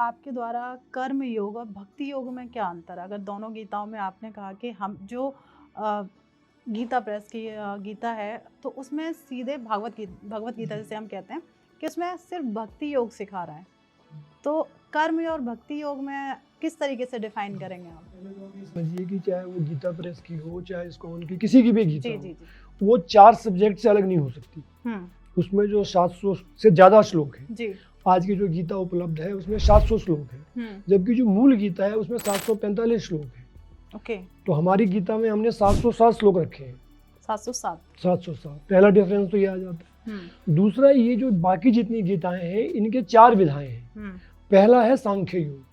आपके द्वारा कर्म योग और भक्ति योग में क्या अंतर है? अगर दोनों गीताओं में आपने कहा कि हम जो गीता प्रेस की गीता है, तो उसमें सीधे भगवत गीता जैसे हम कहते हैं कि उसमें सिर्फ भक्ति योग सिखा रहा है, तो कर्म और भक्ति योग में किस तरीके से डिफाइन करेंगे आप? समझिए कि चाहे वो गीता प्रेस की हो, चाहे इस्कॉन की, किसी की भी गीता जी हो, जी जी। वो 4 सब्जेक्ट से अलग नहीं हो सकती। उसमें जो 700 से ज़्यादा श्लोक है, जी। आज की जो गीता उपलब्ध है उसमें 700 श्लोक है, जबकि जो मूल गीता है उसमें 745 श्लोक है। ओके। तो हमारी गीता में हमने 707 श्लोक रखे हैं। 707। पहला डिफरेंस तो ये आ जाता है। दूसरा, ये जो बाकी जितनी गीताएं हैं इनके 4 विधाएं हैं। पहला है सांख्य योग।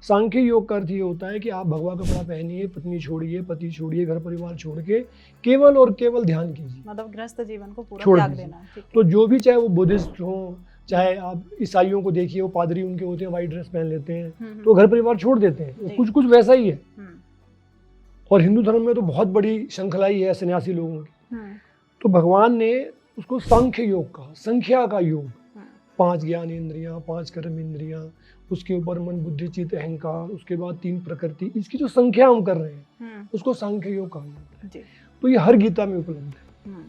सांख्य योग का अर्थ ये होता है कि आप भगवा कपड़ा पहनिए, पत्नी छोड़िए, पति छोड़िए, घर परिवार छोड़ के केवल और केवल ध्यान कीजिए, मतलब गृहस्थ जीवन को पूरा छोड़ त्याग दीजिए। देना है। ठीक है। तो जो भी, चाहे वो बुद्धिस्ट हो, चाहे आप ईसाइयों को देखिए, वो पादरी उनके होते हैं, वाइट ड्रेस पहन लेते हैं, तो घर परिवार छोड़ देते हैं। कुछ कुछ वैसा ही है। और हिंदू धर्म में तो बहुत बड़ी श्रृंखला ही है सन्यासी लोगों की। तो भगवान ने उसको सांख्य योग कहा, संख्या का योग। 5 ज्ञान इंद्रियां, 5 कर्म इंद्रियां, उसके ऊपर मन बुद्धि चित्त अहंकार, उसके बाद 3 प्रकृति, इसकी जो संख्या हम कर रहे हैं उसको सांख्य योग कहा जाता है। तो ये हर गीता में उपलब्ध है।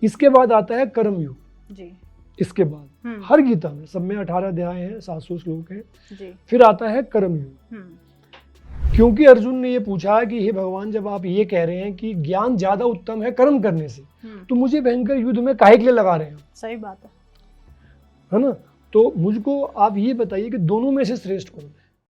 इसके बाद आता है कर्म योग जी। इसके बाद हर गीता में, सब में 18 अध्याय हैं, 700 श्लोक हैं। फिर आता है कर्म योग। क्योंकि अर्जुन ने ये पूछा कि हे भगवान, जब आप ये कह रहे हैं कि ज्ञान ज्यादा उत्तम है कर्म करने से, तो मुझे भयंकर युद्ध में काहे के लिए लगा रहे हैं? सही बात है ना? तो मुझको आप ये बताइए कि दोनों में से श्रेष्ठ कौन है?